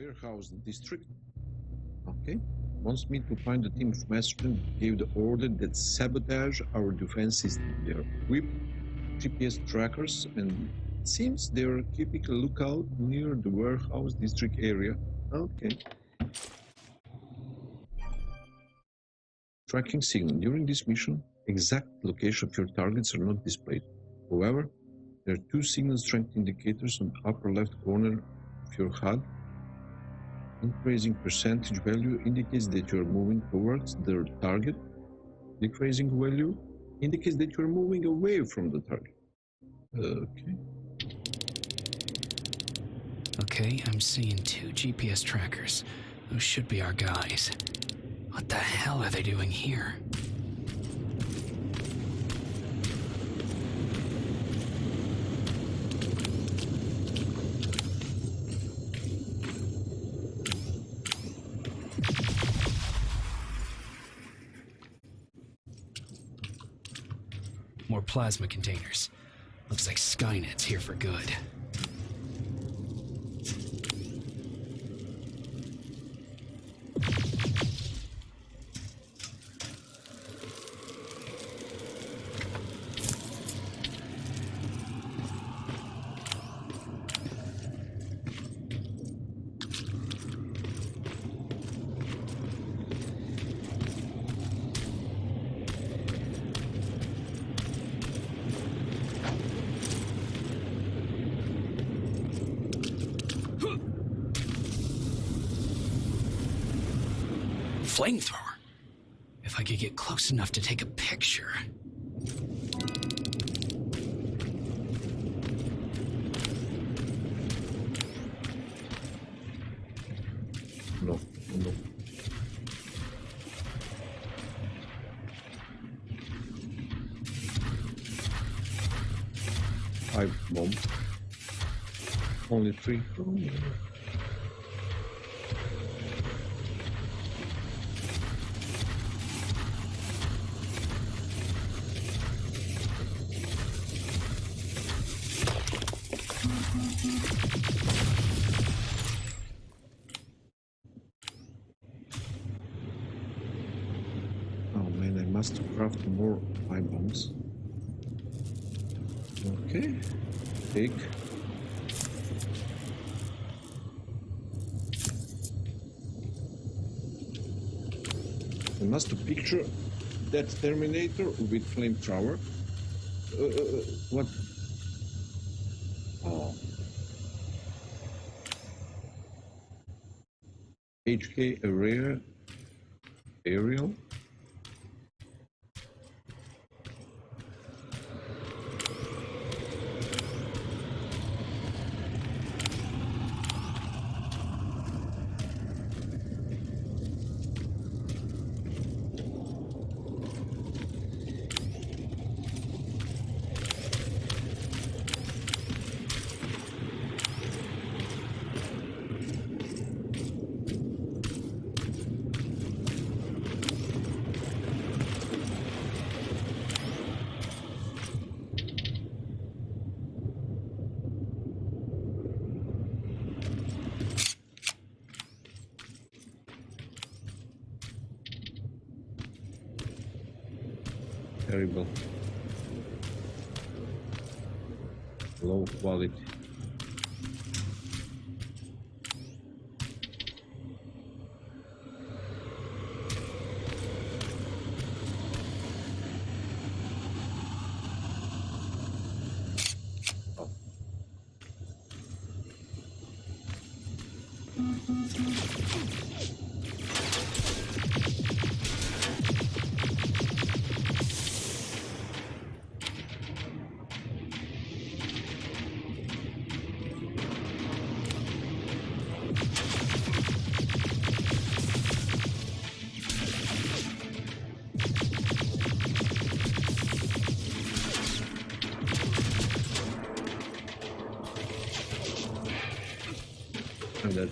warehouse district. Okay. Wants me to find the team of mastermind gave the order that sabotage our defense system. They are equipped GPS trackers and it seems they are keeping a lookout near the warehouse district area. Okay. Tracking signal. During this mission, exact location of your targets are not displayed. However, there are two signal strength indicators on the upper left corner of your HUD. Increasing percentage value indicates that you are moving towards the target. Decreasing value indicates that you are moving away from the target. Okay. Okay, I'm seeing two GPS trackers. Those should be our guys. What the hell are they doing here? More plasma containers. Looks like Skynet's here for good. Flamethrower. If I could get close enough to take a picture. No. Five bombs. Only three. Oh, yeah. Oh man, I must craft more pipe bombs. Okay, take. I must picture that Terminator with flamethrower. What? Oh. HK aerial. Terrible. Low quality. Oh. And that.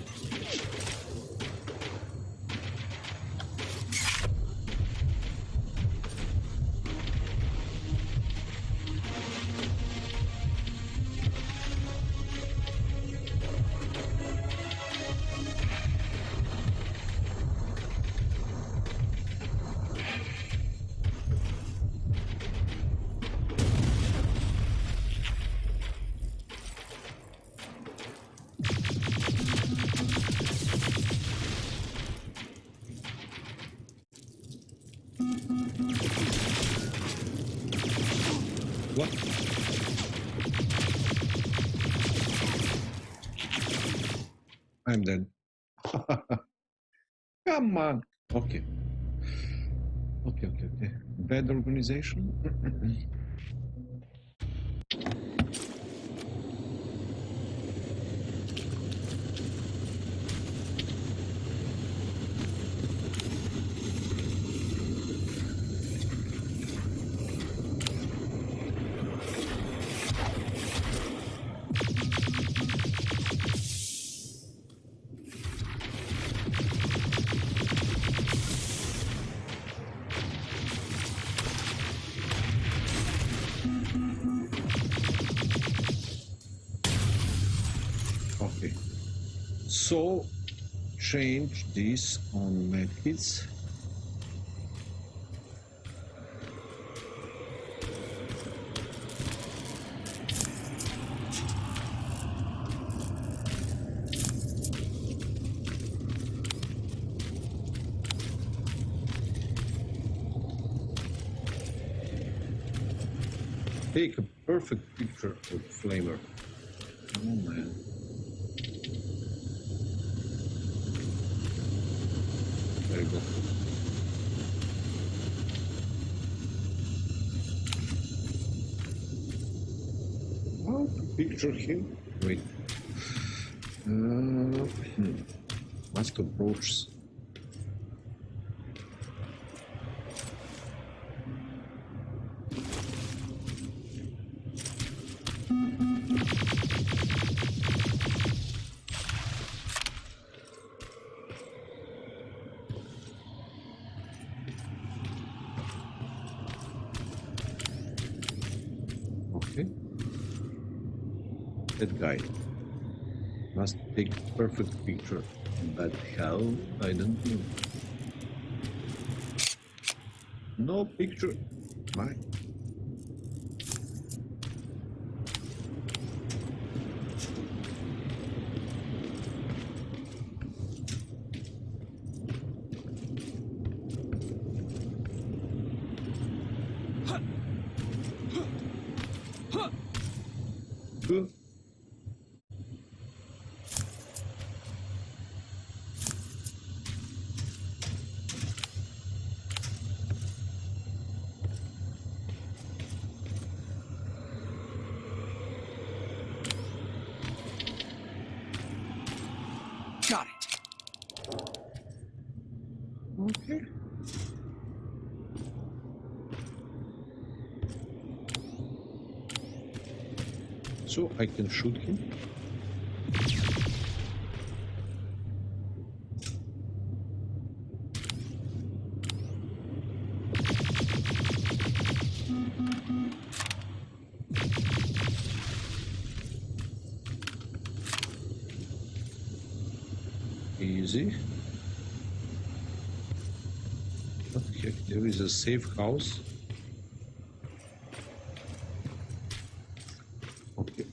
What? I'm dead. Come on. Okay. Okay. Bad organization. Okay. So change this on medkits. Take a perfect picture of Flamer. Oh man. There you go. How to picture him? Wait. Must approach. Okay. That guy must take a perfect picture. But how? I don't know. No picture. Why? Huh? Got it. Okay. So I can shoot him. Easy. What the heck? There is a safe house. Okay.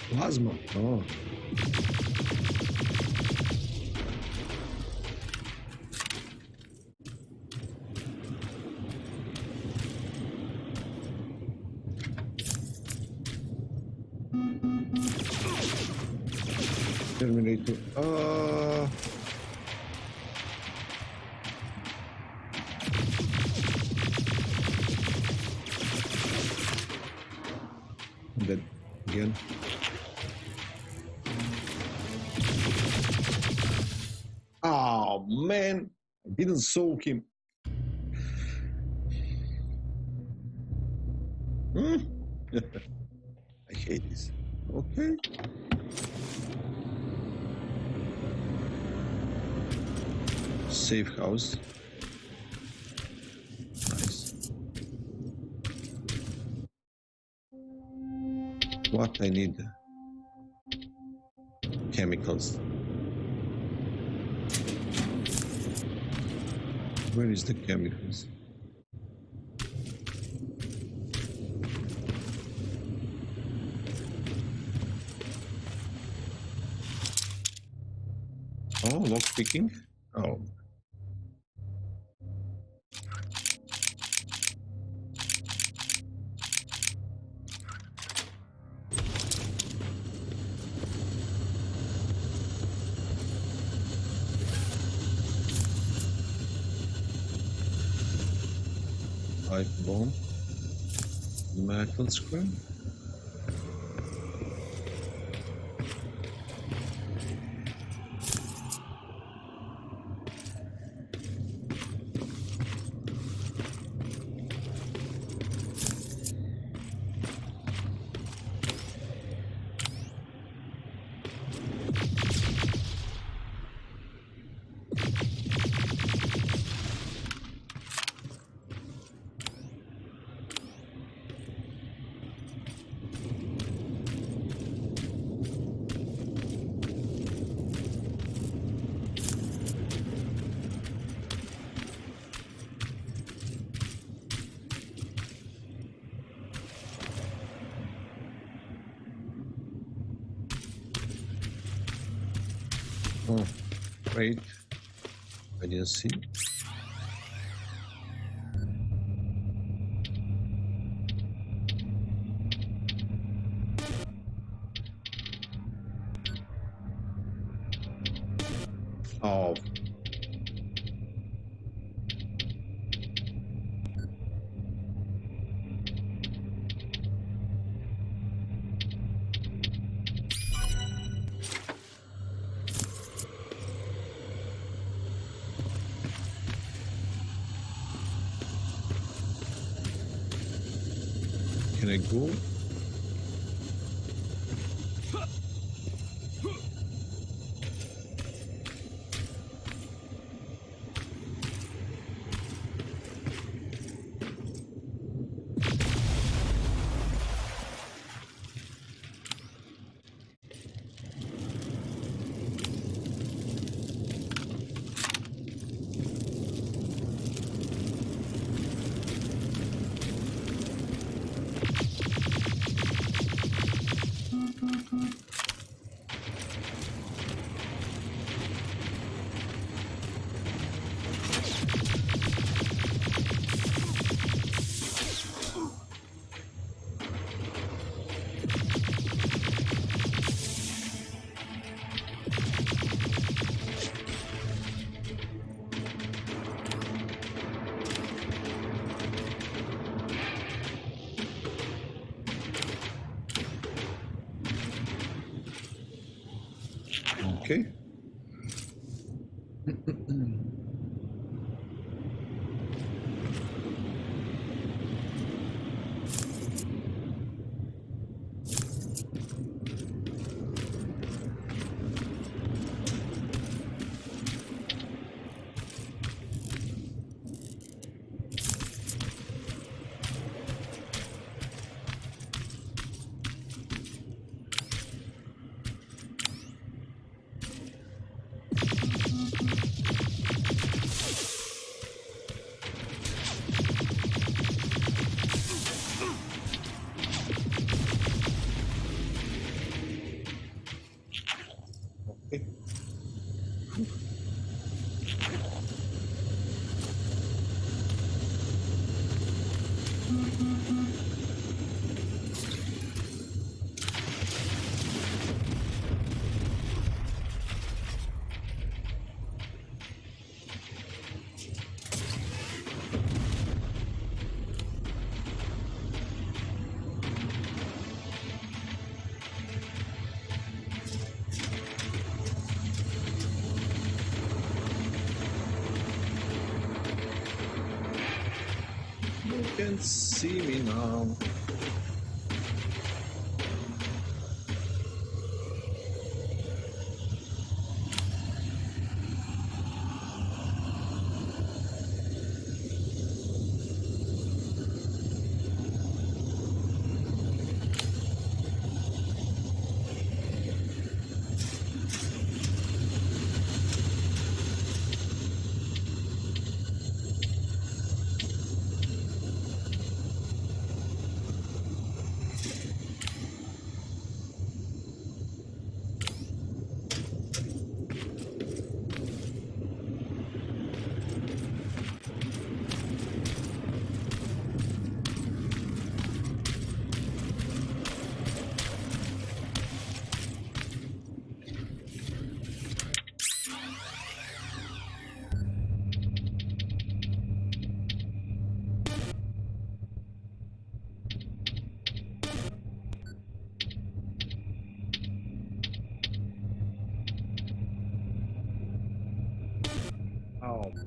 Plasma. Oh. Terminator. That again. Oh man, I didn't soak him. I hate this. Okay. Safe house. Nice. What I need? chemicals. Where is the chemicals? Oh, lock picking. Oh. Pipe bomb. Metal screw. Oh, wait. I didn't see. Oh. Can I go? Okay. Okay. You can see me now. Oh man.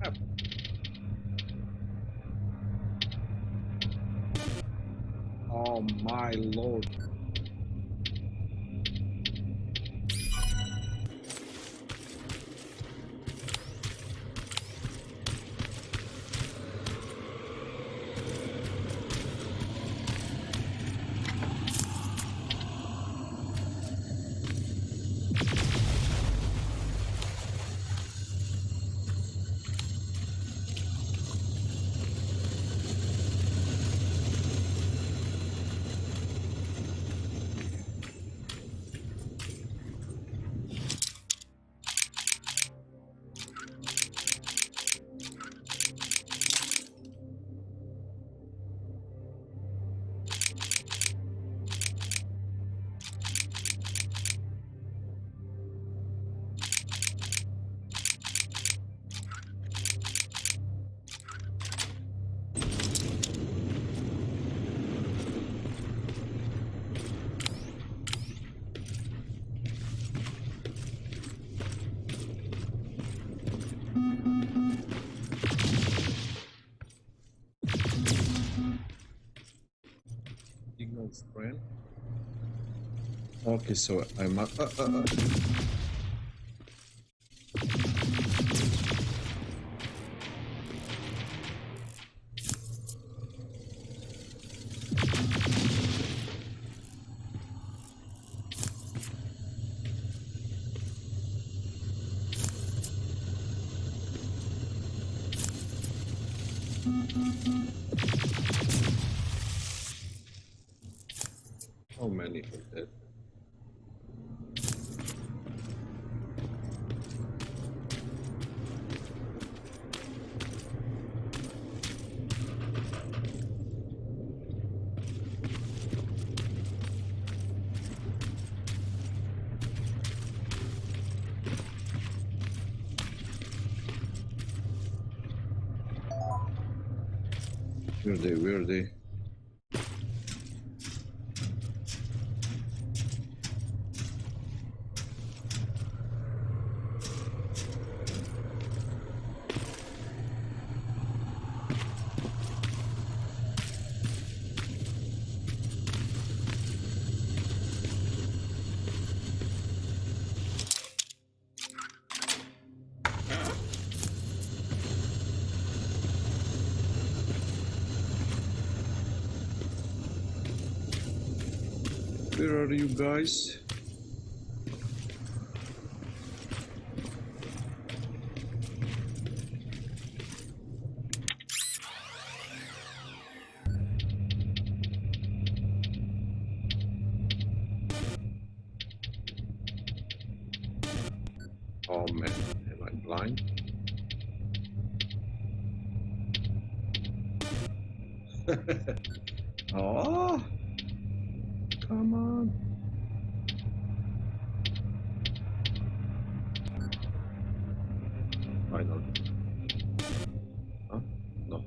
Ah. Oh my lord. Signal strength. Okay, so I'm how many of that? Where are they? Where are they? Where are you guys? Oh man, am I blind? Oh, come on. Why not? Huh? No.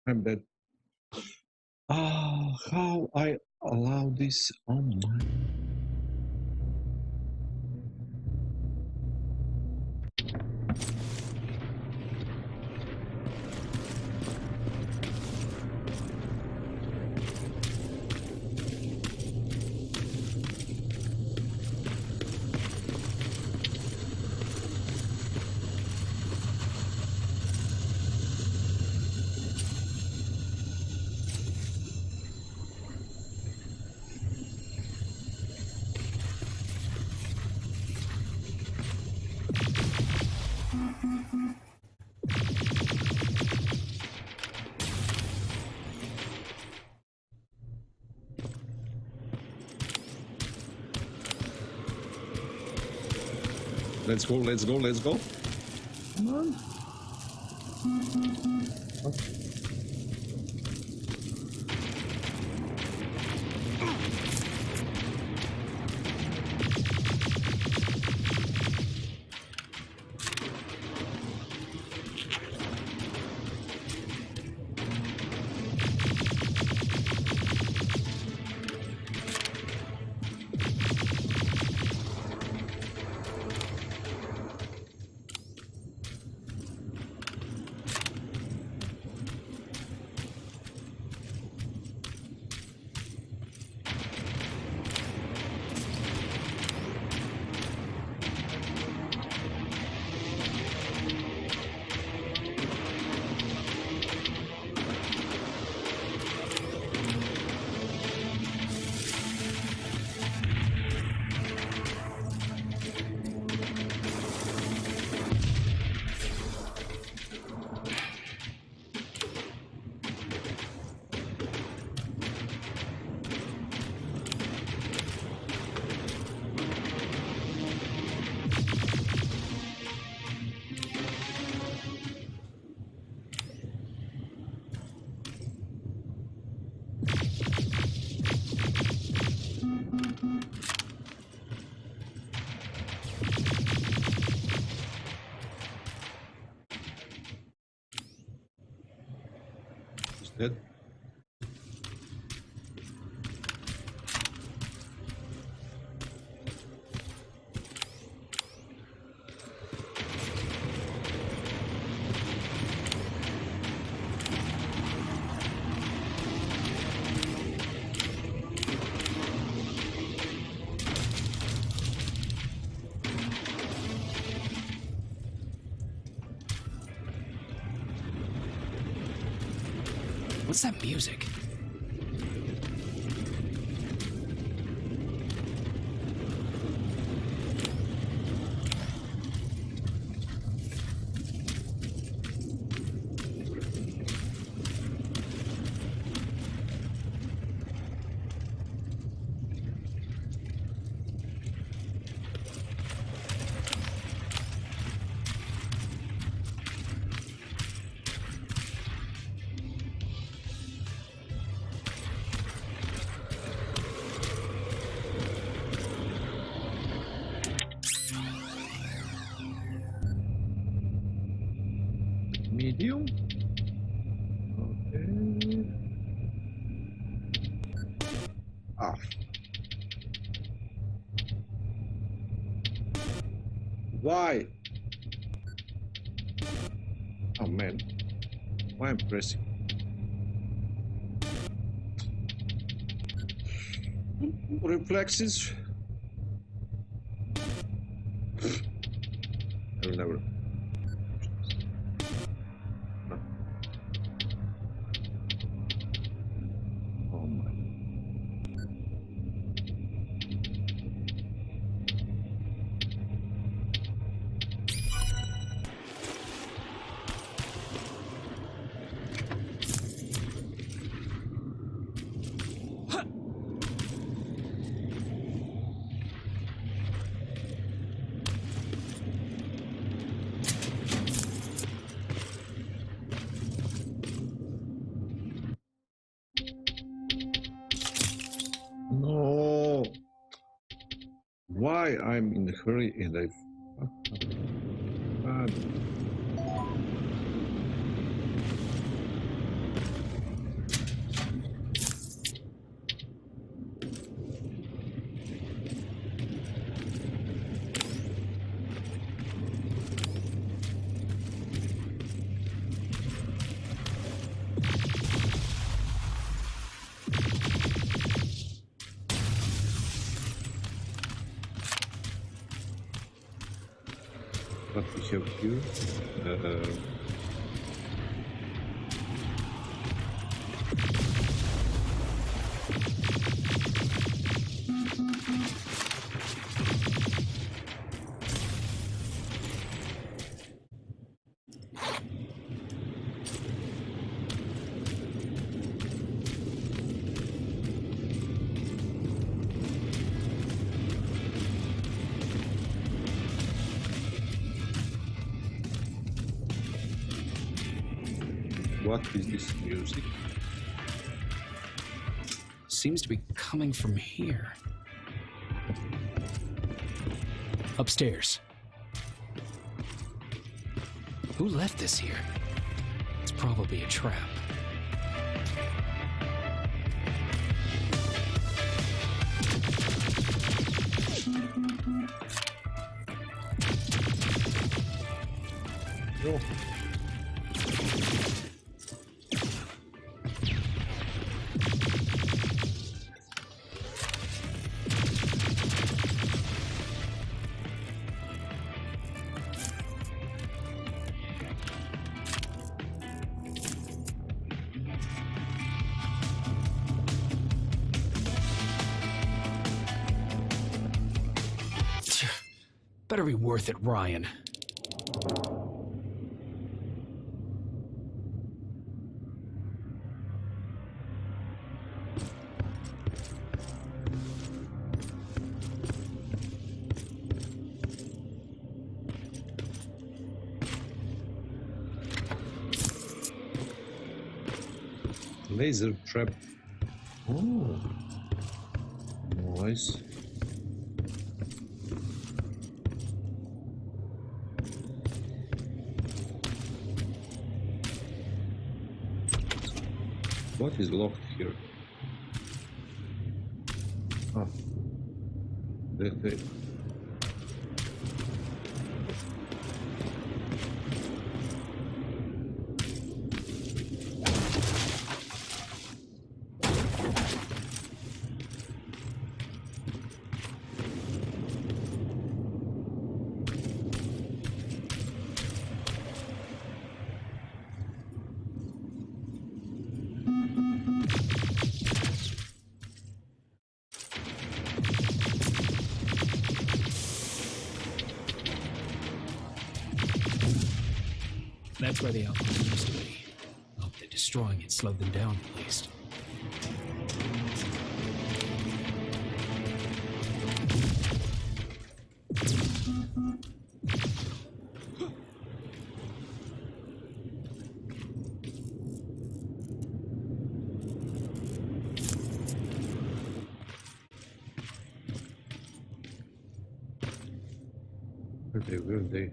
I'm dead. Ah, how I allow this? Oh my. Let's go, let's go, let's go. Come on. Oh. He's dead. What's that music? Medium. Okay. Ah. Why? Oh man. Why I'm pressing? Reflexes. I will never. No. Oh my. why I'm in a hurry and I fucked up. God. What we have here? What is this music? Seems to be coming from here. Upstairs. Who left this here? It's probably a trap. No. Better be worth it, Ryan. Laser trap. Oh, nice. What is locked here? Ah, the That's where the outpost used to be. Hope that destroying it slowed them down at least. where they?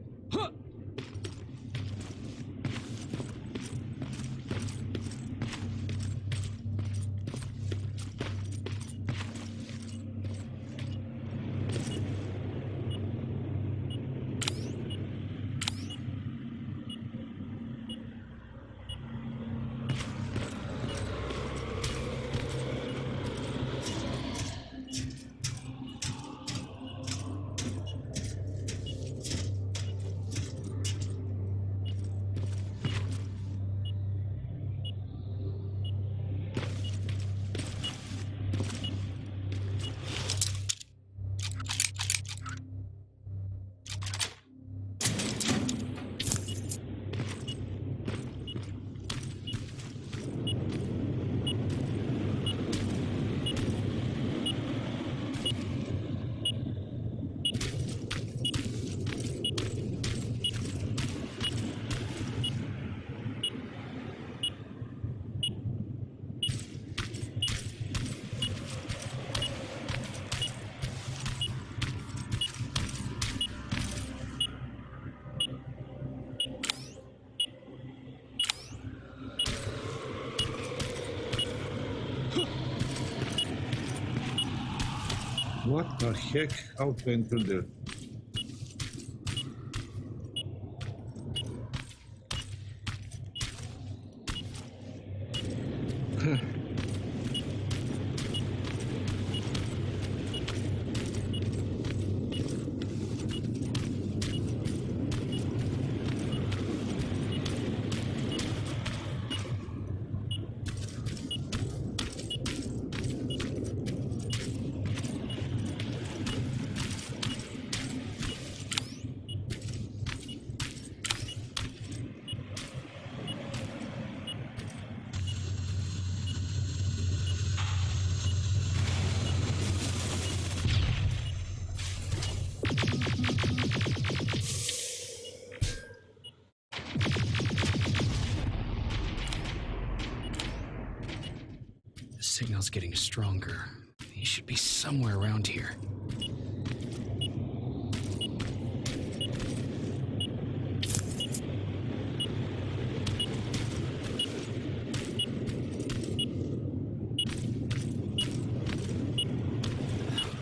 What the heck? How to enter there? The signal's getting stronger. He should be somewhere around here.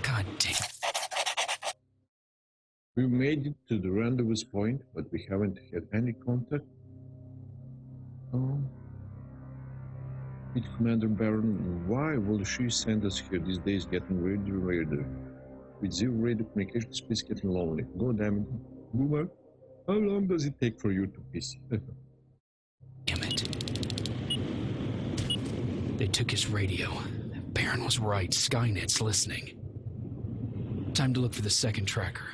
God damn. We made it to the rendezvous point, but we haven't had any contact. With Commander Baron, why will she send us here these days? Getting weirder. With zero radio communication, space getting lonely. God damn it. Boomer, how long does it take for you to piss? Damn it. They took his radio. Baron was right. Skynet's listening. Time to look for the second tracker.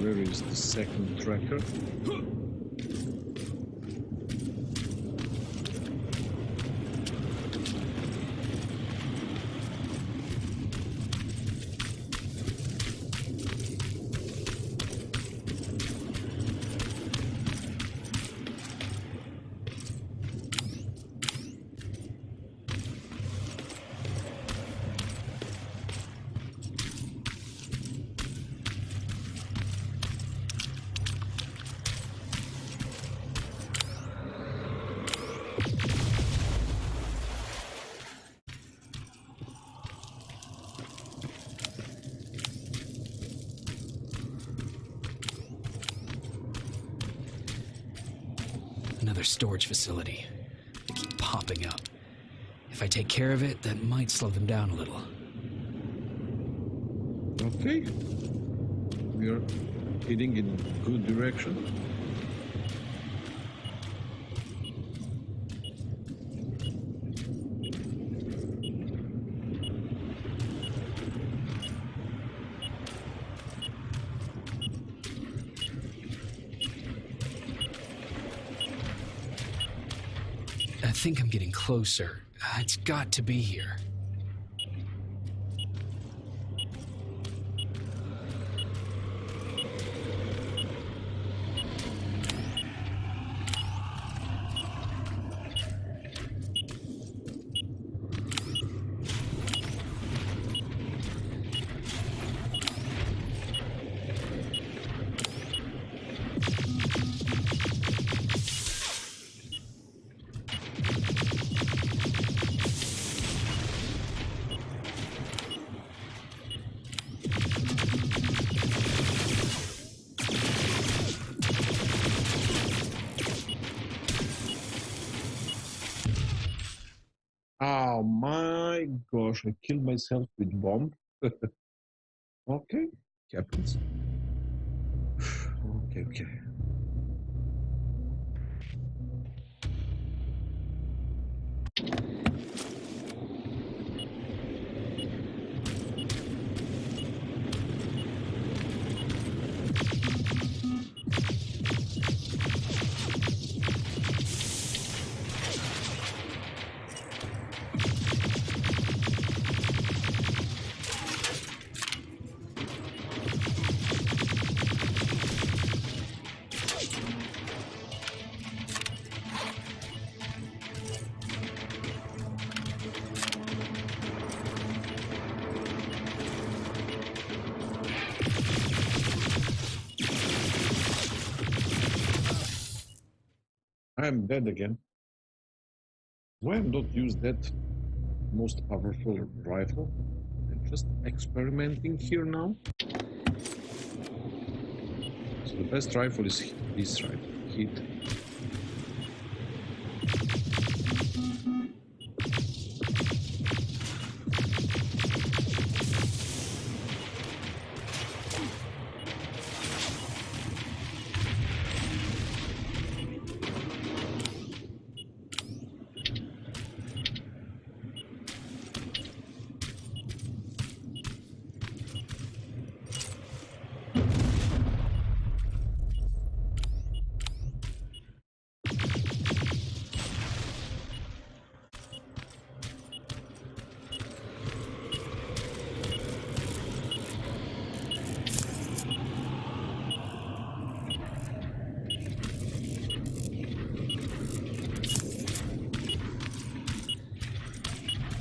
Where is the second tracker? Another storage facility. They keep popping up. If I take care of it, that might slow them down a little. Okay. We are heading in a good direction. I think I'm getting closer. It's got to be here. Oh my gosh, I killed myself with bomb. Okay, happens. Okay. I'm dead again. Why not use that most powerful rifle? I'm just experimenting here now. So the best rifle is this rifle. Hit.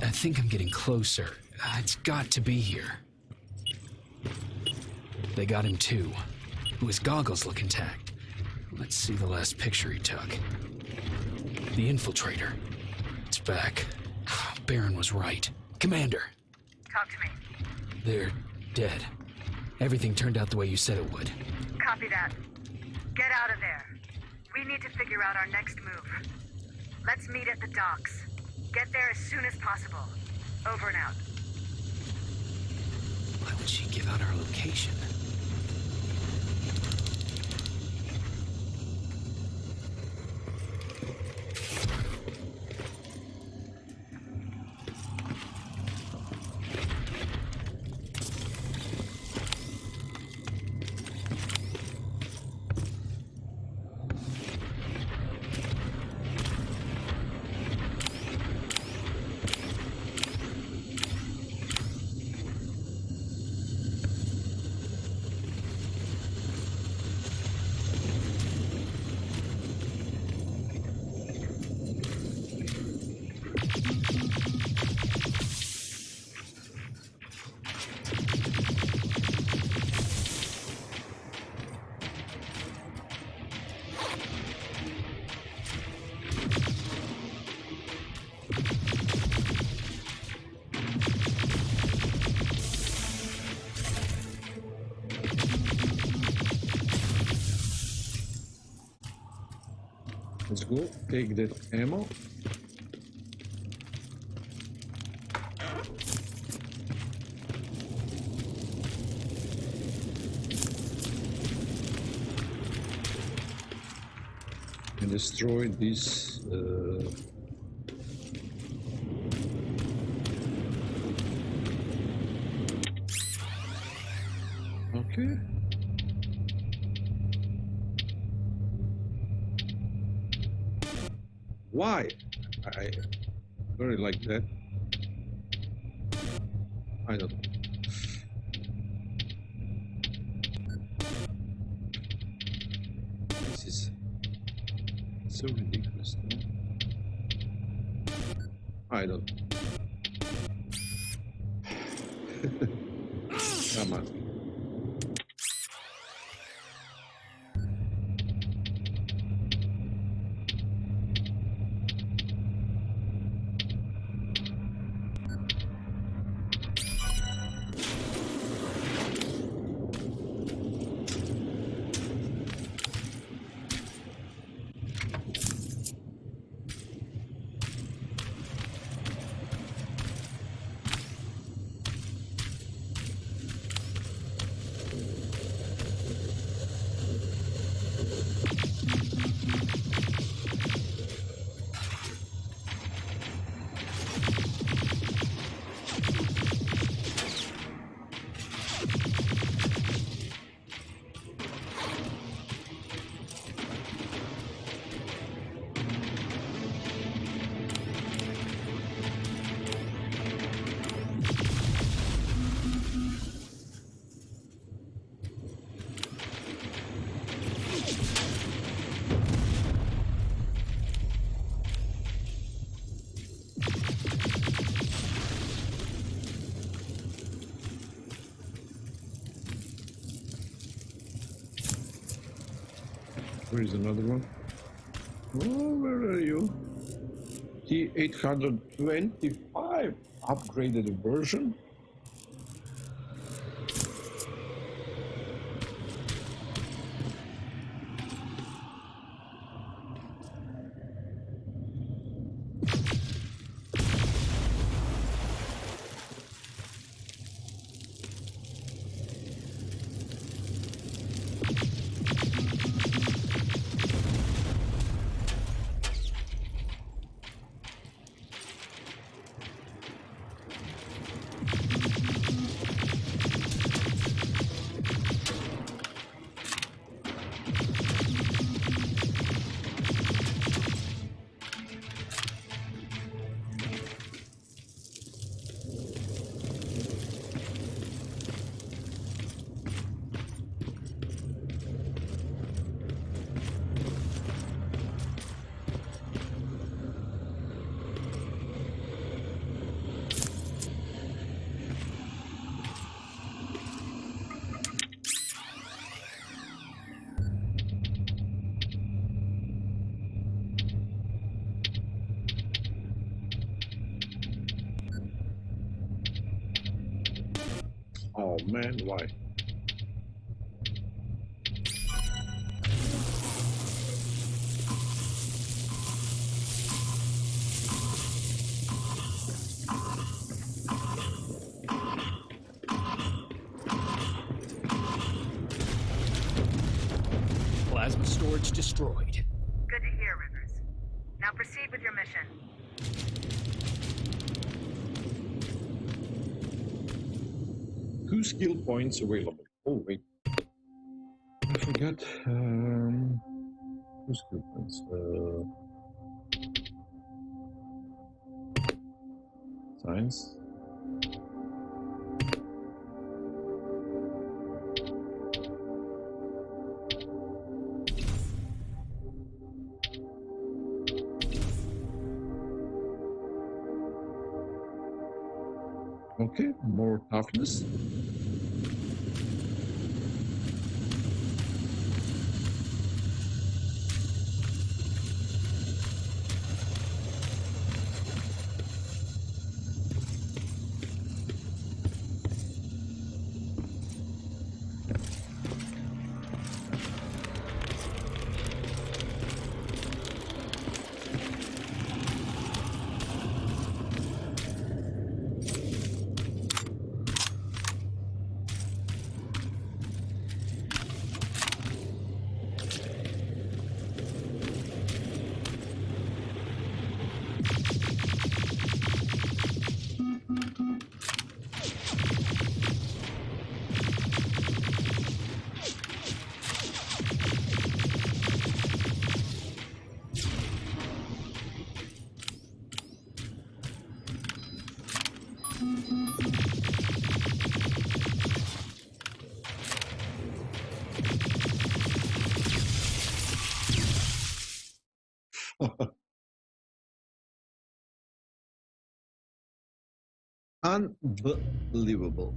I think I'm getting closer. It's got to be here. They got him too. His goggles look intact. Let's see the last picture he took. The infiltrator. It's back. Baron was right. Commander. Talk to me. They're dead. Everything turned out the way you said it would. Copy that. Get out of there. We need to figure out our next move. Let's meet at the docks. Get there as soon as possible. Over and out. Why would she give out our location? Let's go, take that ammo. And destroy this okay. Why? I very like that. I don't know. This is so ridiculous, no? I don't know. Come on. Where is another one? Oh, where are you? T825 upgraded version. Oh man, why? Plasma storage destroyed. Good to hear, Rivers. Now proceed with your mission. 2 skill points available. Oh wait, I forgot. 2 skill points. Science. Okay, more toughness. Unbelievable.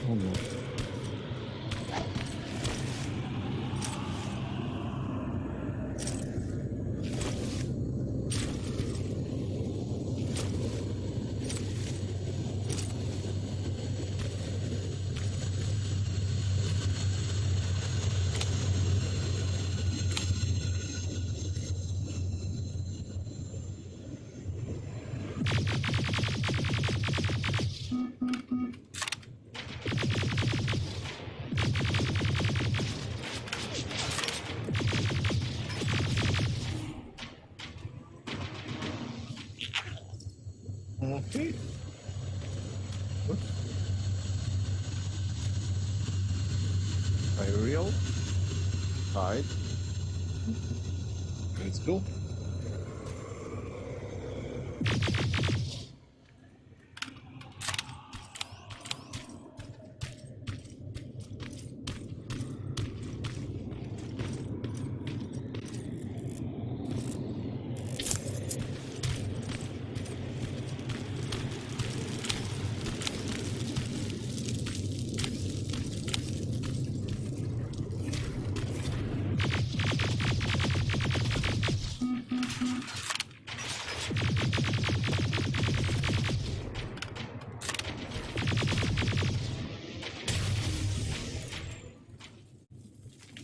Almost. Okay. Good. Aerial. Hide. Let's go.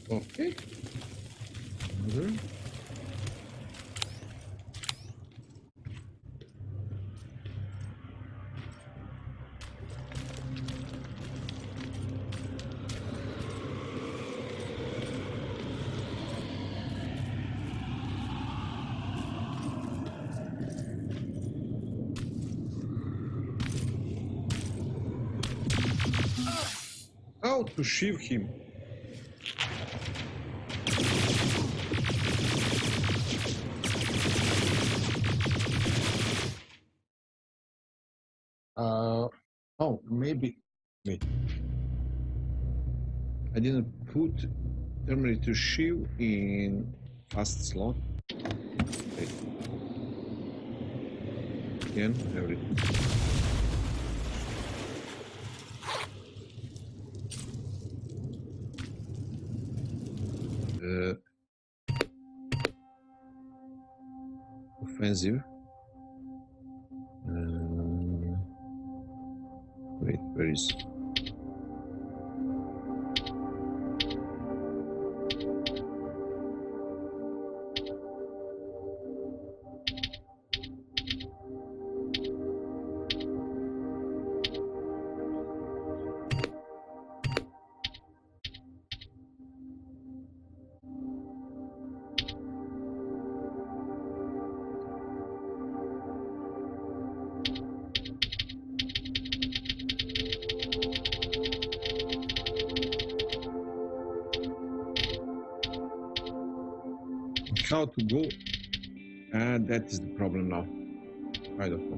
Okay. Another. How to shield him? Oh, maybe. Wait. I didn't put Terminator shield in fast slot. Wait. Again, everything. Offensive. Wait, where is? How to go? That is the problem now. I don't know.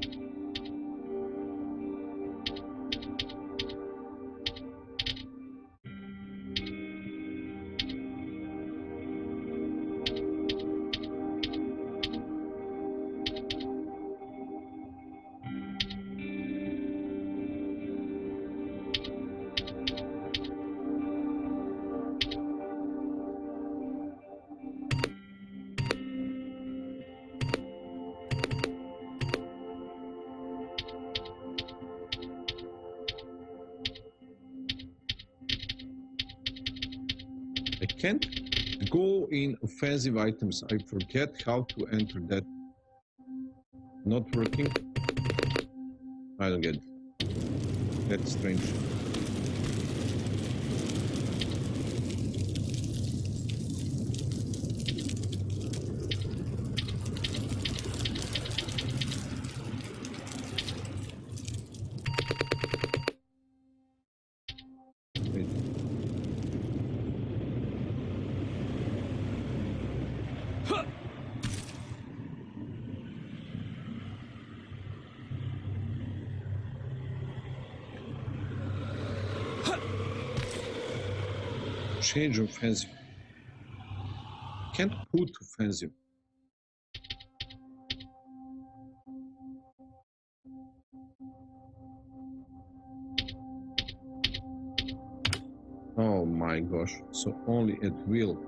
I can't go in offensive items. I forget how to enter that. Not working. I don't get it. That's strange. Wait. Change offensive. Can't put offensive. Oh my gosh. So only at will.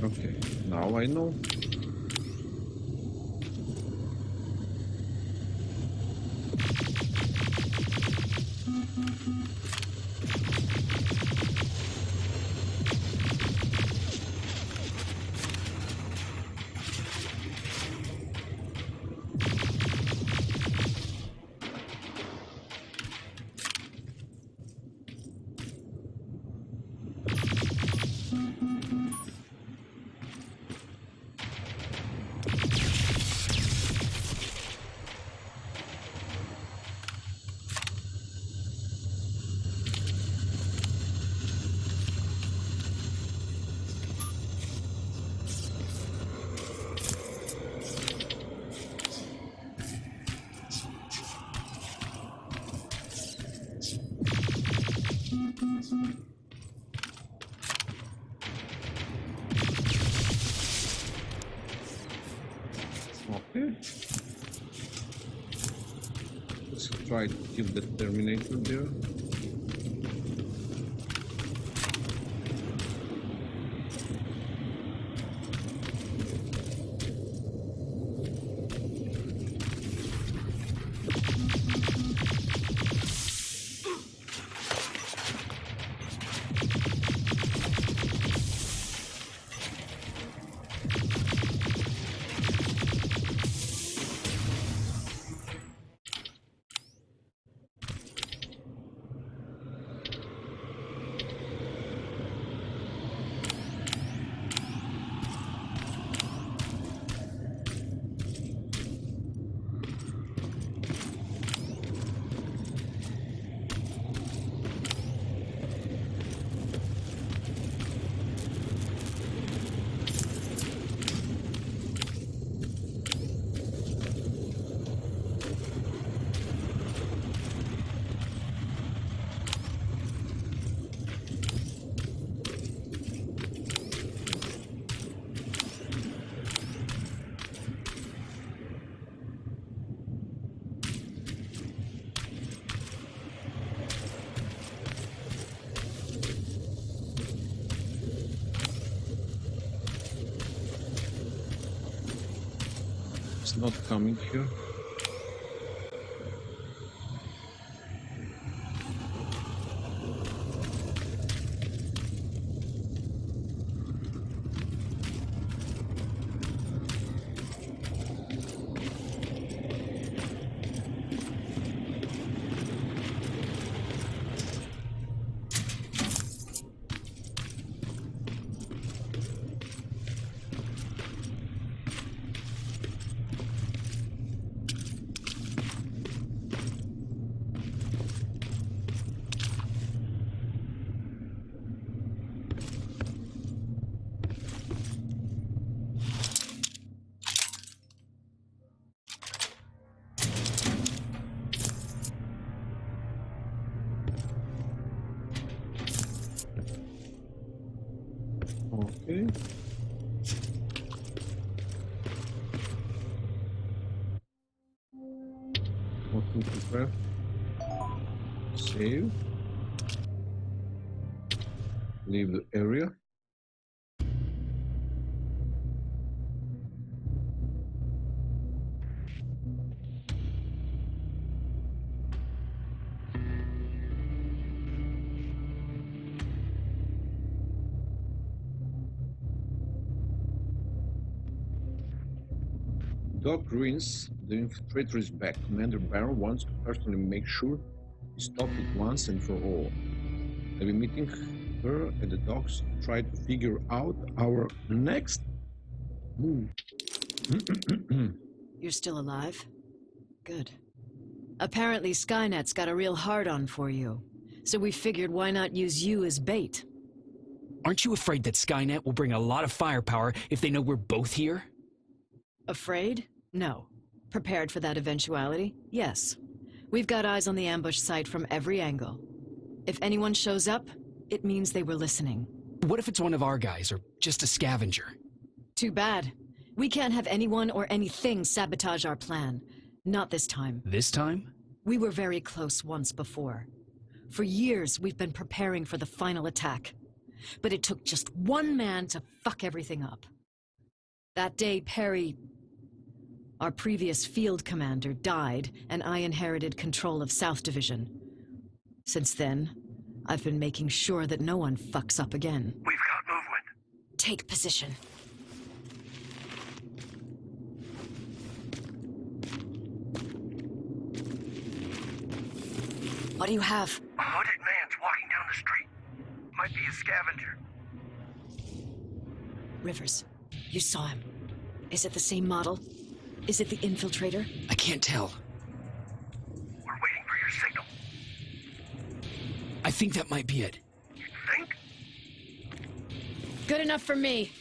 Okay, now I know. Okay. Let's try to kill the Terminator there. It's not coming here. Okay. Nothing to craft. Save. Leave the area. Doc ruins. The infiltrator is back. Commander Barrow wants to personally make sure we stop it once and for all. I'll be meeting her at the docks to try to figure out our next move. You're still alive? Good. Apparently Skynet's got a real hard-on for you, so we figured why not use you as bait. Aren't you afraid that Skynet will bring a lot of firepower if they know we're both here? Afraid? No. Prepared for that eventuality? Yes. We've got eyes on the ambush site from every angle. If anyone shows up, it means they were listening. What if it's one of our guys, or just a scavenger? Too bad. We can't have anyone or anything sabotage our plan. Not this time. This time? We were very close once before. For years, we've been preparing for the final attack. But it took just one man to fuck everything up. That day, Perry, our previous field commander, died, and I inherited control of South Division. Since then, I've been making sure that no one fucks up again. We've got movement. Take position. What do you have? A hooded man's walking down the street. Might be a scavenger. Rivers, you saw him. Is it the same model? Is it the infiltrator? I can't tell. We're waiting for your signal. I think that might be it. You think? Good enough for me.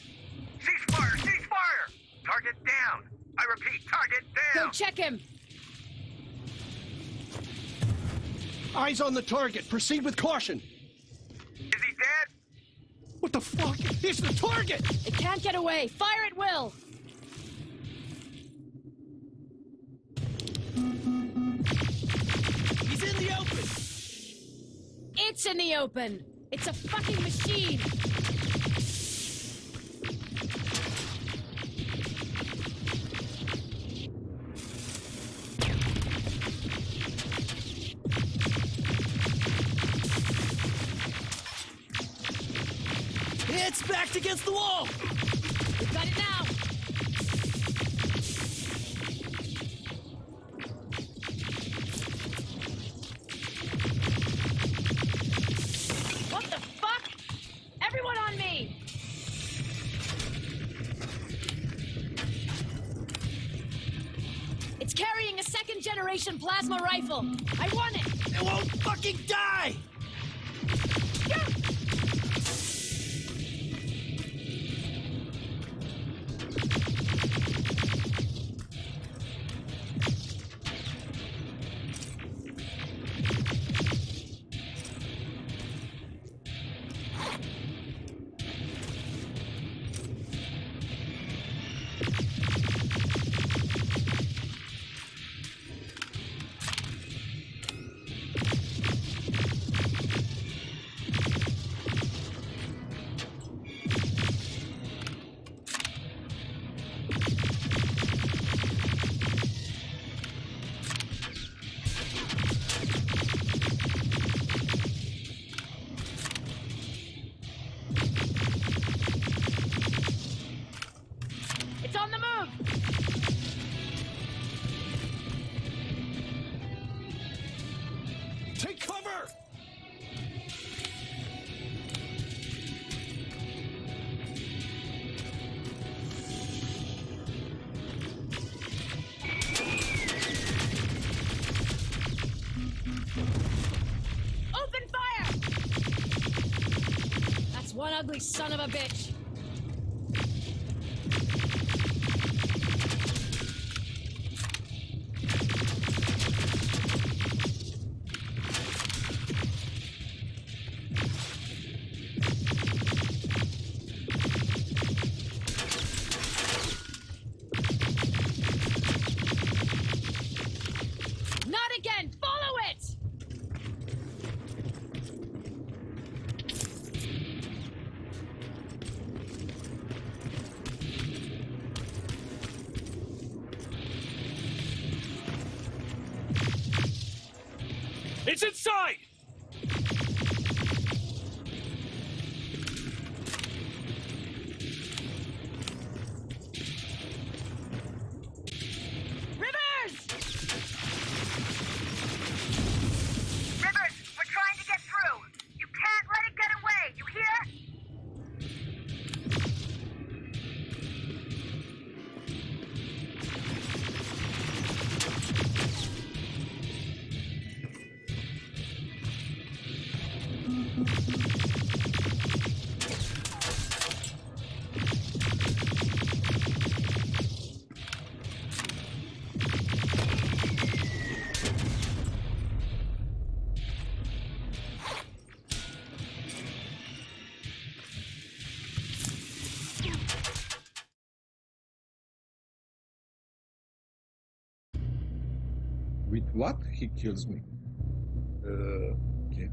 Cease fire! Cease fire! Target down! I repeat, target down! Go check him! Eyes on the target. Proceed with caution. Is he dead? What the fuck? It's the target! It can't get away. Fire at will! butts in the open! It's a fucking machine! It's backed against the wall! We've got it now! What the fuck? Everyone on me! It's carrying a second-generation plasma rifle! I want it! It won't fucking die! It's on the move! Take cover! Open fire! That's one ugly son of a bitch! Not again! Follow it! It's inside! Rivers! Rivers, we're trying to get through. You can't let it get away, you hear? With what? He kills me. Okay.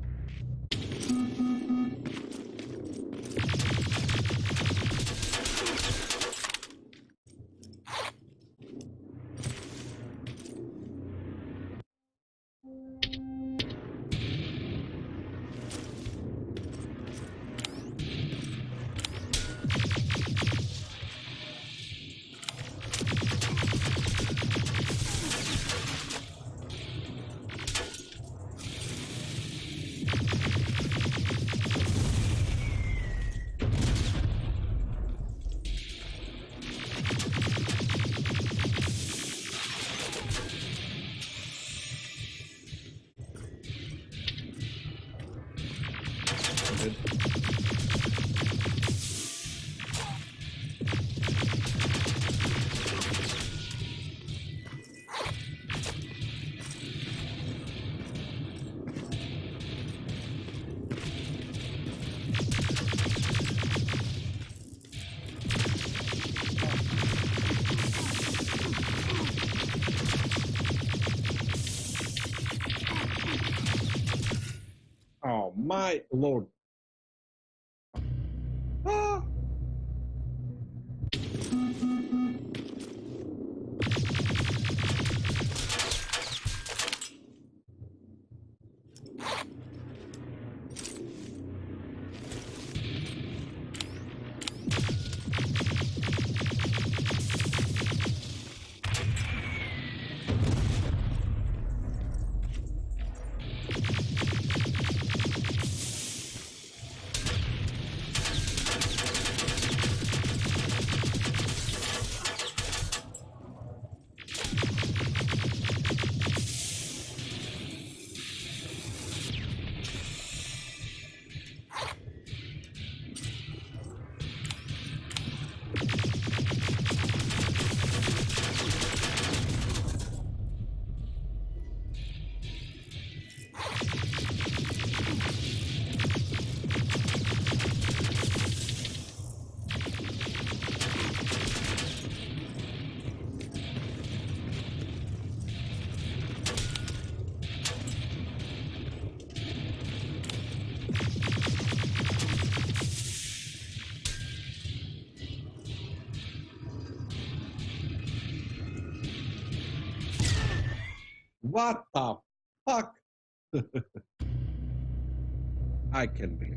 My lord. Ah! What the fuck? I can't believe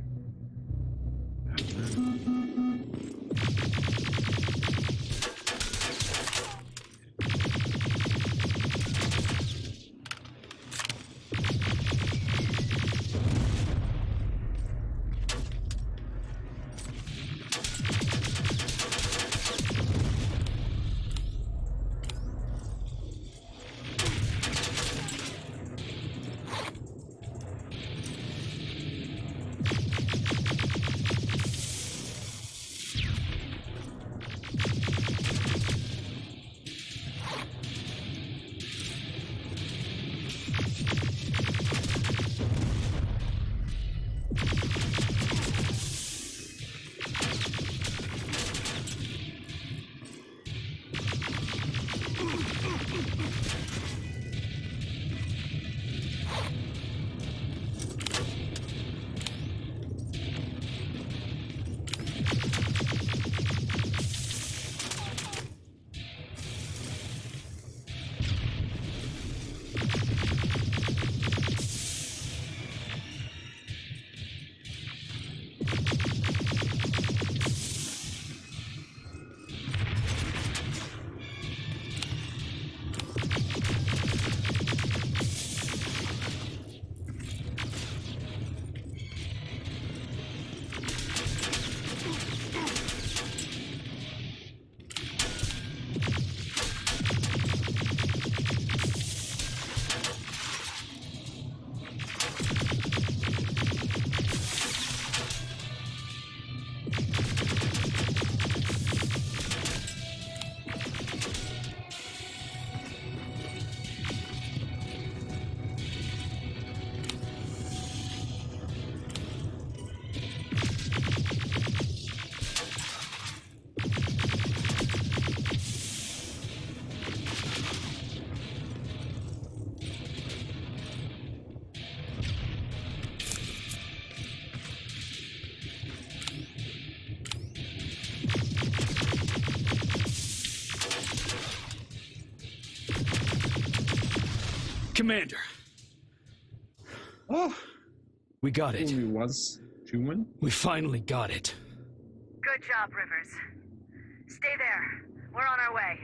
Commander, Oh, we got it. only once human. We finally got it. Good job, Rivers. Stay there. We're on our way.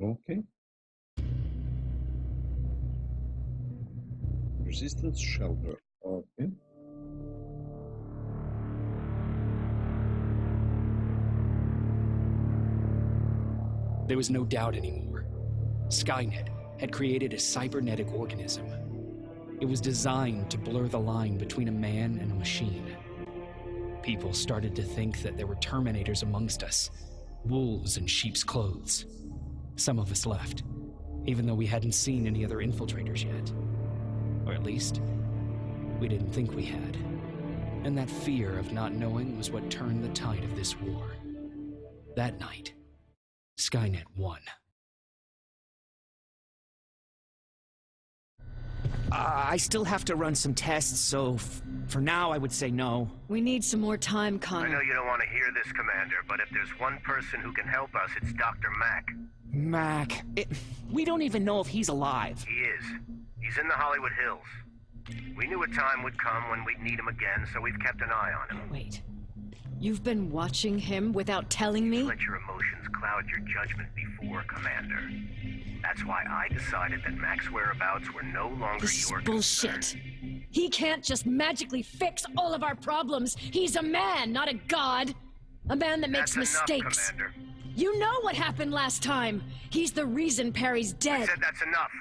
Okay. Resistance shelter. Okay. There was no doubt anymore. Skynet had created a cybernetic organism. It was designed to blur the line between a man and a machine. People started to think that there were Terminators amongst us, wolves in sheep's clothes. Some of us left, even though we hadn't seen any other infiltrators yet. Or at least, we didn't think we had. And that fear of not knowing was what turned the tide of this war. That night, Skynet won. I still have to run some tests, so for now I would say no. We need some more time, I Connor. know you don't want to hear this, Commander, but if there's one person who can help us, it's Dr. Mack. Mac, we don't even know if he's alive. He is. He's in the Hollywood Hills. We knew a time would come when we'd need him again, so we've kept an eye on him. Wait. You've been watching him without telling me? Let your emotions cloud your judgment before, Commander. That's why I decided that Mack's whereabouts were no longer This is your bullshit. concern. He can't just magically fix all of our problems. He's a man, not a god. A man that makes That's mistakes. enough, Commander. You know what happened last time. He's the reason Perry's I dead. said that's enough.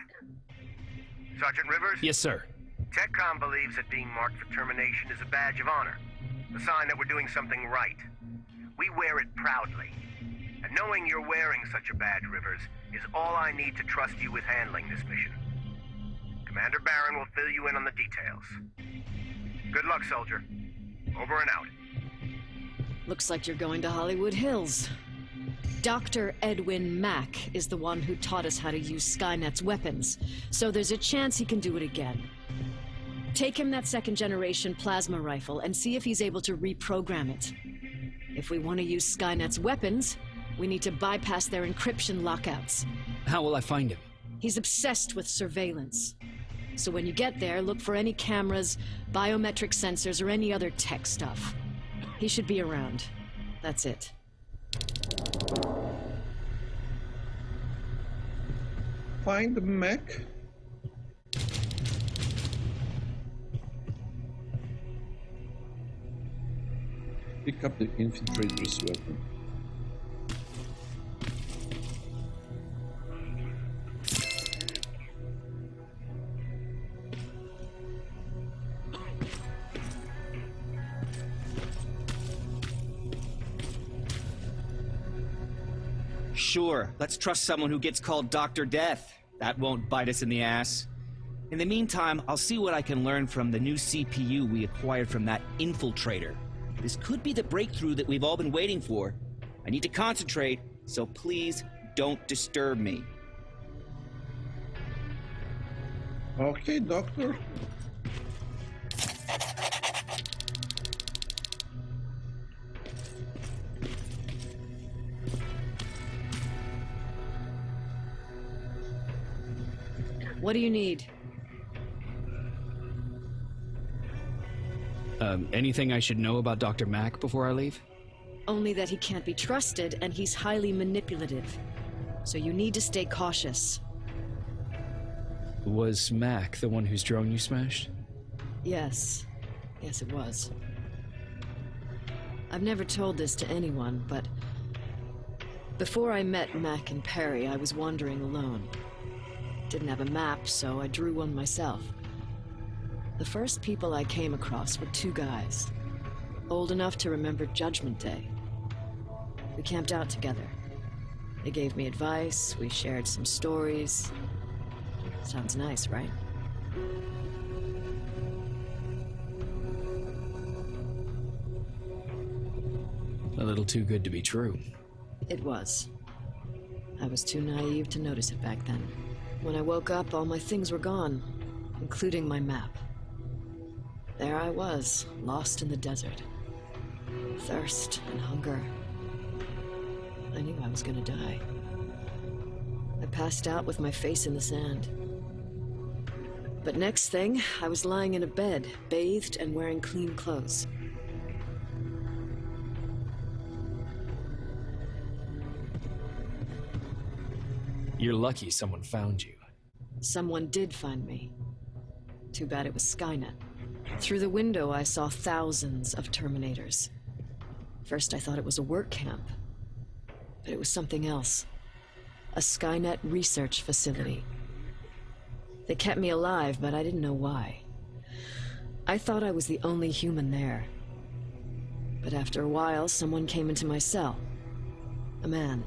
Sergeant Rivers? Yes, sir. TechCom believes that being marked for termination is a badge of honor, a sign that we're doing something right. We wear it proudly. And knowing you're wearing such a badge, Rivers, is all I need to trust you with handling this mission. Commander Barron will fill you in on the details. Good luck, soldier. Over and out. Looks like you're going to Hollywood Hills. Dr. Edwin Mack is the one who taught us how to use Skynet's weapons, so there's a chance he can do it again. Take him that second-generation plasma rifle and see if he's able to reprogram it. If we want to use Skynet's weapons, we need to bypass their encryption lockouts. How will I find him? He's obsessed with surveillance. So when you get there, look for any cameras, biometric sensors, or any other tech stuff. He should be around. That's it. Find the Mac. Pick up the infiltrator's weapon. Sure, let's trust someone who gets called Dr. Death. That won't bite us in the ass. In the meantime, I'll see what I can learn from the new CPU we acquired from that infiltrator. This could be the breakthrough that we've all been waiting for. I need to concentrate, so please don't disturb me. Okay, Doctor. What do you need? Anything I should know about Dr. Mack before I leave? Only that he can't be trusted and he's highly manipulative. So you need to stay cautious. Was Mack the one whose drone you smashed? Yes. Yes, it was. I've never told this to anyone, but before I met Mack and Perry, I was wandering alone. Didn't have a map, so I drew one myself. The first people I came across were two guys, old enough to remember Judgment Day. We camped out together. They gave me advice, we shared some stories. Sounds nice, right? A little too good to be true. It was. I was too naive to notice it back then. When I woke up, all my things were gone, including my map. There I was, lost in the desert. Thirst and hunger. I knew I was gonna die. I passed out with my face in the sand. But next thing, I was lying in a bed, bathed and wearing clean clothes. You're lucky someone found you. Someone did find me. Too bad it was Skynet. Through the window, I saw thousands of Terminators. First, I thought it was a work camp. But it was something else. A Skynet research facility. They kept me alive, but I didn't know why. I thought I was the only human there. But after a while, someone came into my cell. A man.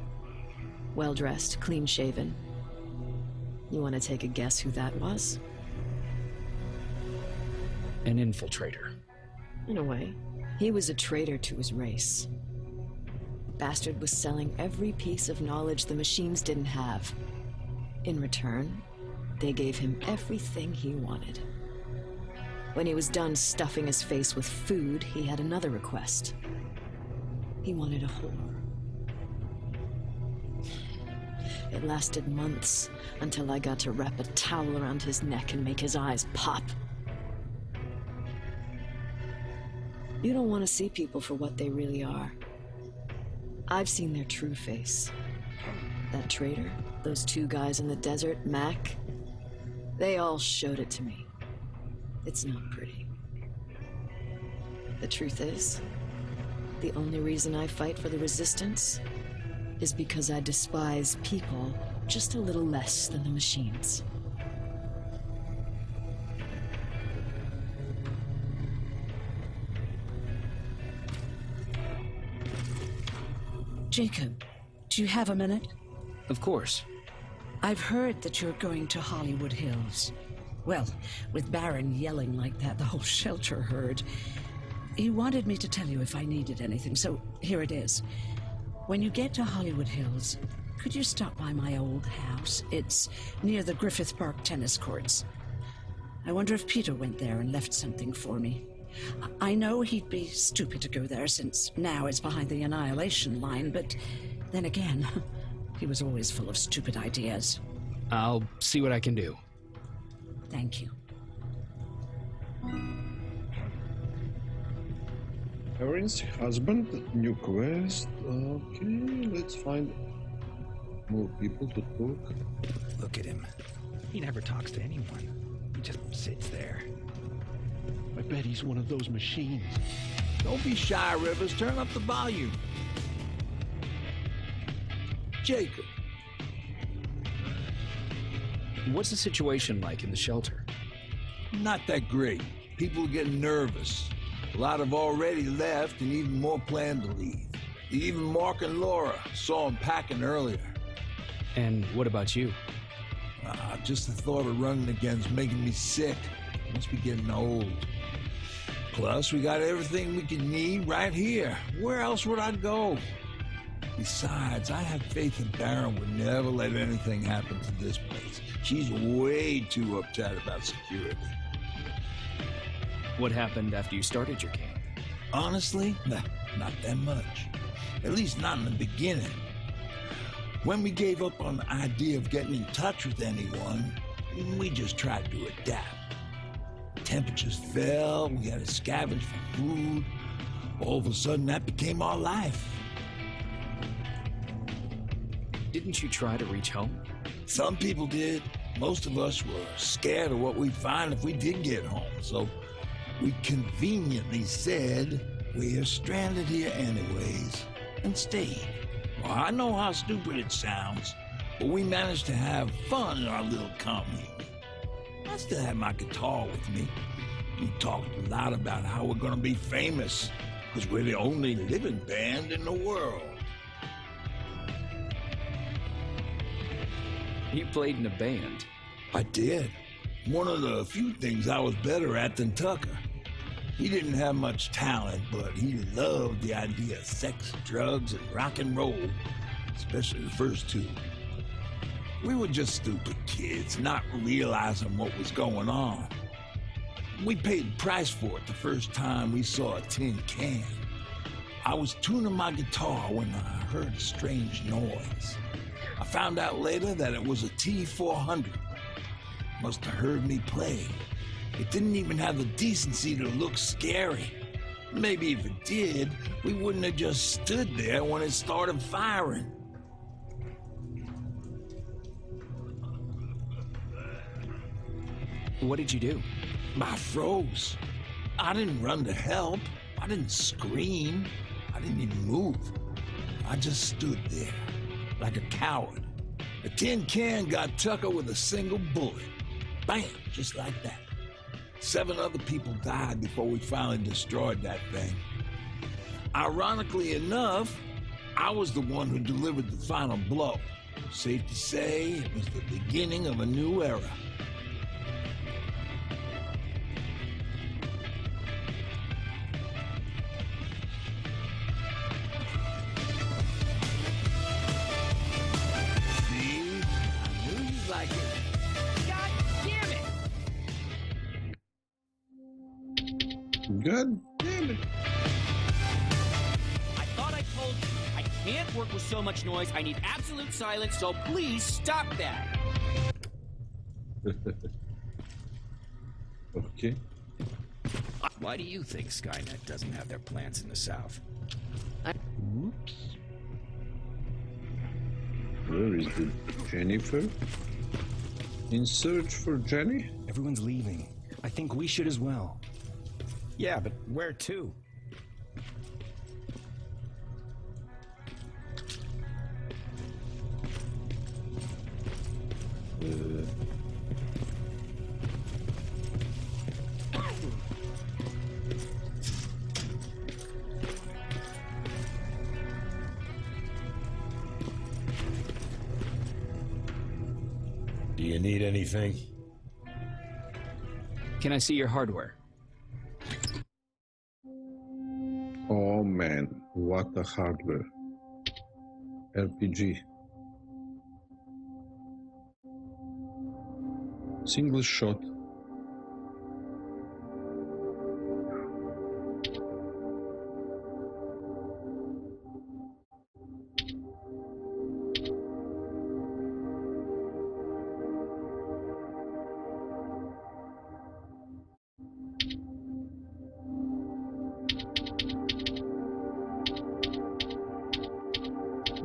Well-dressed, clean-shaven. You want to take a guess who that was? An infiltrator. In a way, he was a traitor to his race. Bastard was selling every piece of knowledge the machines didn't have. In return, They gave him everything he wanted. When he was done stuffing his face with food, he had another request. He wanted a whore. It lasted months until I got to wrap a towel around his neck and make his eyes pop. You don't want to see people for what they really are. I've seen their true face. That traitor, those two guys in the desert, Mac, they all showed it to me. It's not pretty. The truth is, the only reason I fight for the Resistance is because I despise people just a little less than the machines. Jacob, do you have a minute? Of course. I've heard that you're going to Hollywood Hills. Well, with Baron yelling like that, the whole shelter heard. He wanted me to tell you if I needed anything, so here it is. When you get to Hollywood Hills, could you stop by my old house? It's near the Griffith Park tennis courts. I wonder if Peter went there and left something for me. I know he'd be stupid to go there since now it's behind the Annihilation line, but then again, he was always full of stupid ideas. I'll see what I can do. Thank you. Erin's husband, new quest. Okay, let's find more people to talk. Look at him. He never talks to anyone. He just sits there. I bet he's one of those machines. Don't be shy, Rivers. Turn up the volume. Jacob. What's the situation like in the shelter? Not that great. People are getting nervous. A lot have already left, and even more plan to leave. Even Mark and Laura saw them packing earlier. And what about you? Just the thought of running again's making me sick. Must be getting old. Plus, we got everything we can need right here. Where else would I go? Besides, I have faith that Baron would never let anything happen to this place. She's way too uptight about security. What happened after you started your game? Honestly, not that much. At least not in the beginning. When we gave up on the idea of getting in touch with anyone, we just tried to adapt. Temperatures fell, we had to scavenge for food. All of a sudden, that became our life. Didn't you try to reach home? Some people did. Most of us were scared of what we'd find if we did get home, so we conveniently said, we're stranded here anyways, and stayed. Well, I know how stupid it sounds, but we managed to have fun in our little commune. I still have my guitar with me. We talked a lot about how we're gonna be famous, because we're the only living band in the world. You played in a band. I did. One of the few things I was better at than Tucker. He didn't have much talent, but he loved the idea of sex, drugs, and rock and roll, especially the first two. We were just stupid kids, not realizing what was going on. We paid the price for it the first time we saw a tin can. I was tuning my guitar when I heard a strange noise. I found out later that it was a T400. Must have heard me play. It didn't even have the decency to look scary. Maybe if it did, we wouldn't have just stood there when it started firing. What did you do? I froze. I didn't run to help. I didn't scream. I didn't even move. I just stood there, like a coward. The tin can got Tucker with a single bullet. Bam, just like that. 7 other people died before we finally destroyed that thing. Ironically enough, I was the one who delivered the final blow. Safe to say, it was the beginning of a new era. See? I knew you'd like it. God damn it. I thought I told you, I can't work with so much noise. I need absolute silence, so please stop that. Okay. Why do you think Skynet doesn't have their plants in the south? Oops. Where is the Jennifer? In search for Jenny? Everyone's leaving. I think we should as well. Yeah, but where to? Do you need anything? Can I see your hardware? Oh man, what a hardware. RPG. Single shot.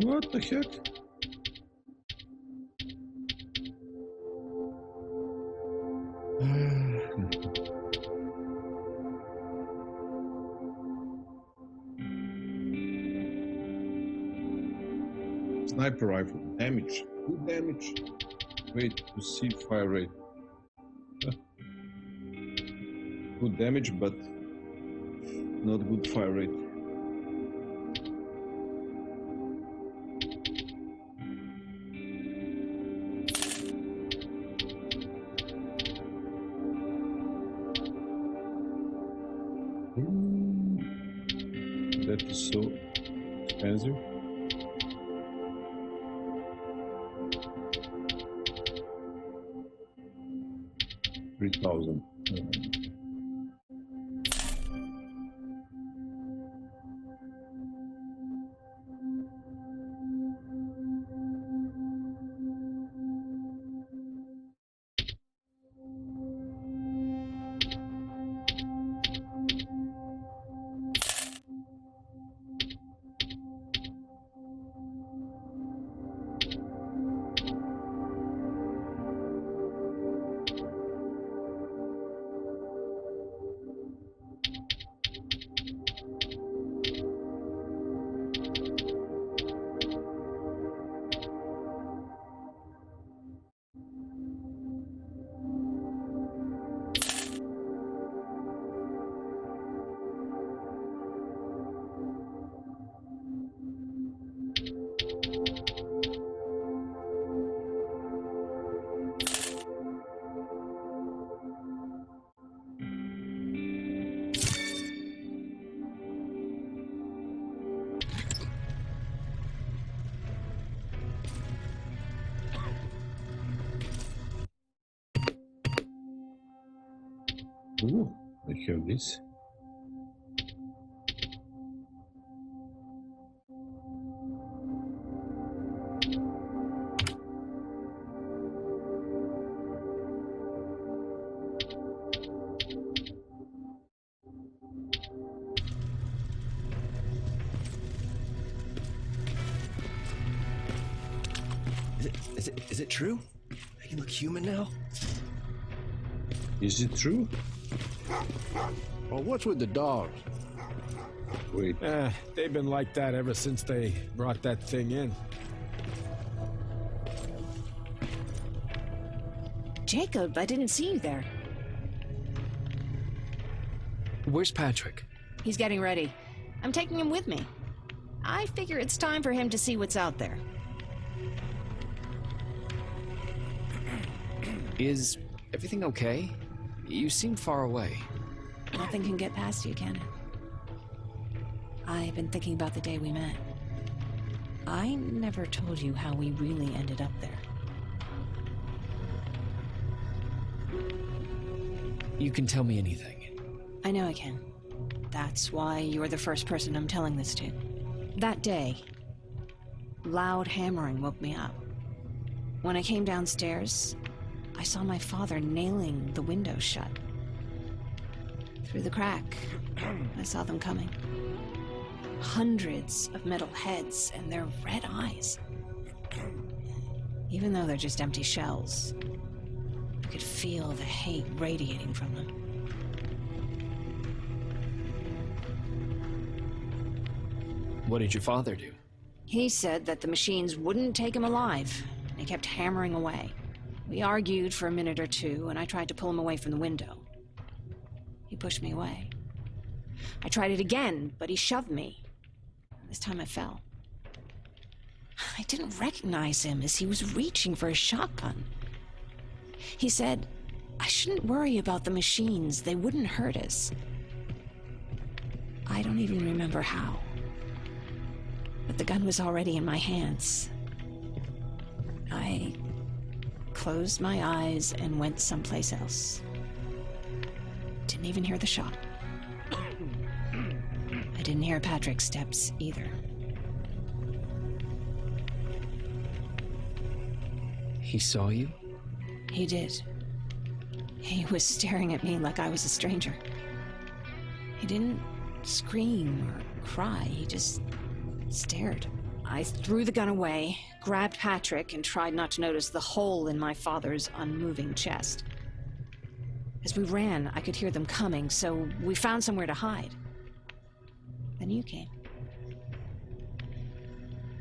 What the heck? Sniper rifle. Damage. Good damage. Wait to see fire rate. Good damage, but not good fire rate. That is so expensive. $3,000. Ooh, I have this. Is it true? I can look human now? Is it true? Well, what's with the dogs? Wait. They've been like that ever since they brought that thing in. Jacob, I didn't see you there. Where's Patrick? He's getting ready. I'm taking him with me. I figure it's time for him to see what's out there. Is everything okay? You seem far away. Nothing can get past you, can it? I've been thinking about the day we met. I never told you how we really ended up there. You can tell me anything. I know I can. That's why you're the first person I'm telling this to. That day, loud hammering woke me up. When I came downstairs, I saw my father nailing the window shut. Through the crack, I saw them coming. Hundreds of metal heads and their red eyes. Even though they're just empty shells, I could feel the hate radiating from them. What did your father do? He said that the machines wouldn't take him alive. They kept hammering away. We argued for a minute or two, and I tried to pull him away from the window. He pushed me away. I tried it again, but he shoved me. This time I fell. I didn't recognize him as he was reaching for his shotgun. He said, I shouldn't worry about the machines. They wouldn't hurt us. I don't even remember how. But the gun was already in my hands. I closed my eyes and went someplace else. Didn't even hear the shot. I didn't hear Patrick's steps either. He saw you? He did. He was staring at me like I was a stranger. He didn't scream or cry, he just stared. I threw the gun away, grabbed Patrick, and tried not to notice the hole in my father's unmoving chest. As we ran, I could hear them coming, so we found somewhere to hide. Then you came.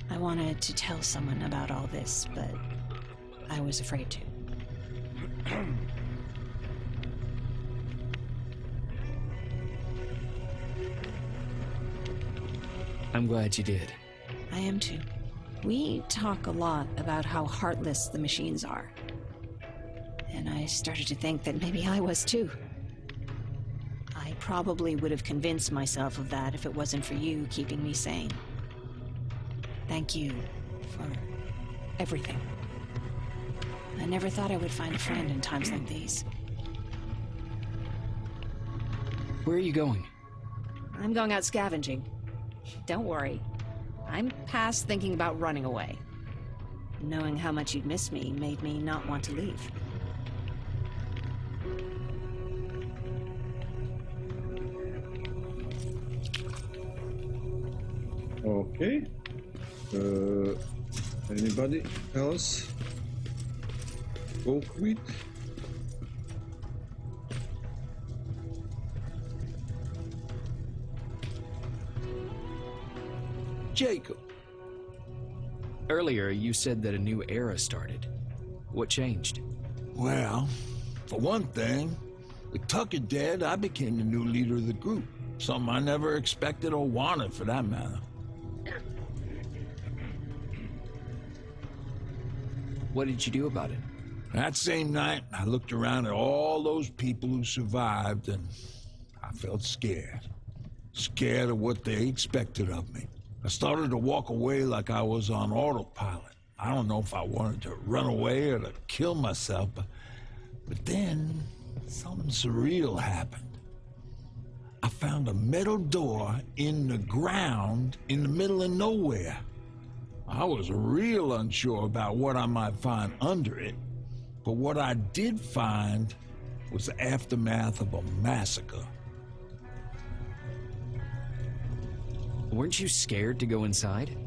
I wanted to tell someone about all this, but I was afraid to. I'm glad you did. I am too. We talk a lot about how heartless the machines are. And I started to think that maybe I was too. I probably would have convinced myself of that if it wasn't for you keeping me sane. Thank you for everything. I never thought I would find a friend in times like these. Where are you going? I'm going out scavenging. Don't worry. I'm past thinking about running away. Knowing how much you'd miss me made me not want to leave. Okay. Anybody else? Go quit. Jacob. Earlier, you said that a new era started. What changed? Well, for one thing, with Tucker dead, I became the new leader of the group. Something I never expected or wanted, for that matter. What did you do about it? That same night, I looked around at all those people who survived, and I felt scared. Scared of what they expected of me. I started to walk away like I was on autopilot. I don't know if I wanted to run away or to kill myself, but then something surreal happened. I found a metal door in the ground in the middle of nowhere. I was real unsure about what I might find under it, but what I did find was the aftermath of a massacre. Weren't you scared to go inside?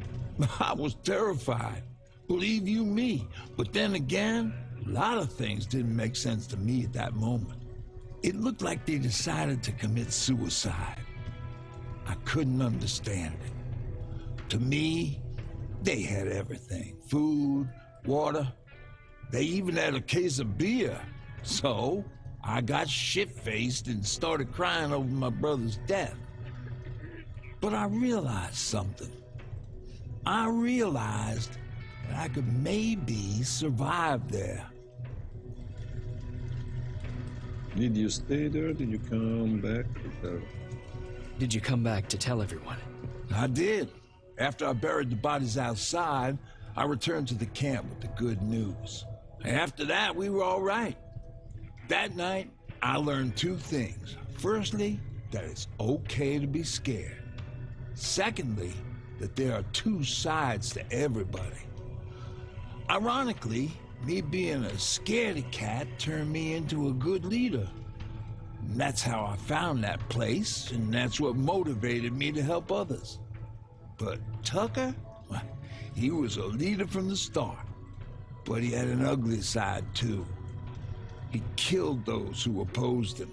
I was terrified, believe you me. But then again, a lot of things didn't make sense to me at that moment. It looked like they decided to commit suicide. I couldn't understand it. To me, they had everything. Food, water. They even had a case of beer. So, I got shit-faced and started crying over my brother's death. But I realized something. I realized that I could maybe survive there. Did you stay there? Did you come back? Did you come back to tell everyone? I did. After I buried the bodies outside, I returned to the camp with the good news. After that, we were all right. That night, I learned two things. Firstly, that it's okay to be scared. Secondly, that there are two sides to everybody. Ironically, me being a scaredy cat turned me into a good leader. And that's how I found that place, and that's what motivated me to help others. But Tucker, well, he was a leader from the start, but he had an ugly side too. He killed those who opposed him.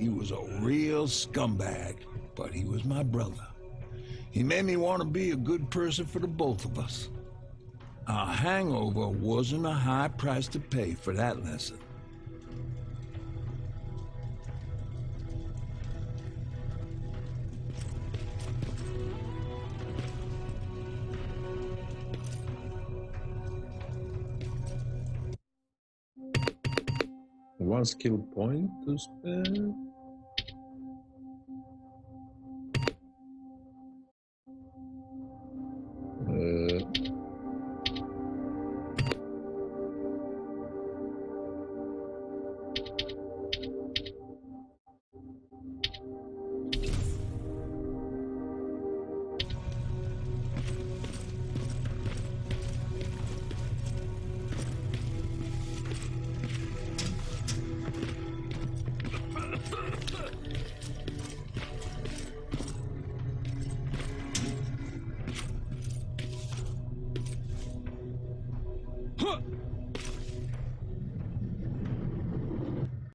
He was a real scumbag, but he was my brother. He made me want to be a good person for the both of us. Our hangover wasn't a high price to pay for that lesson. One skill point to spend.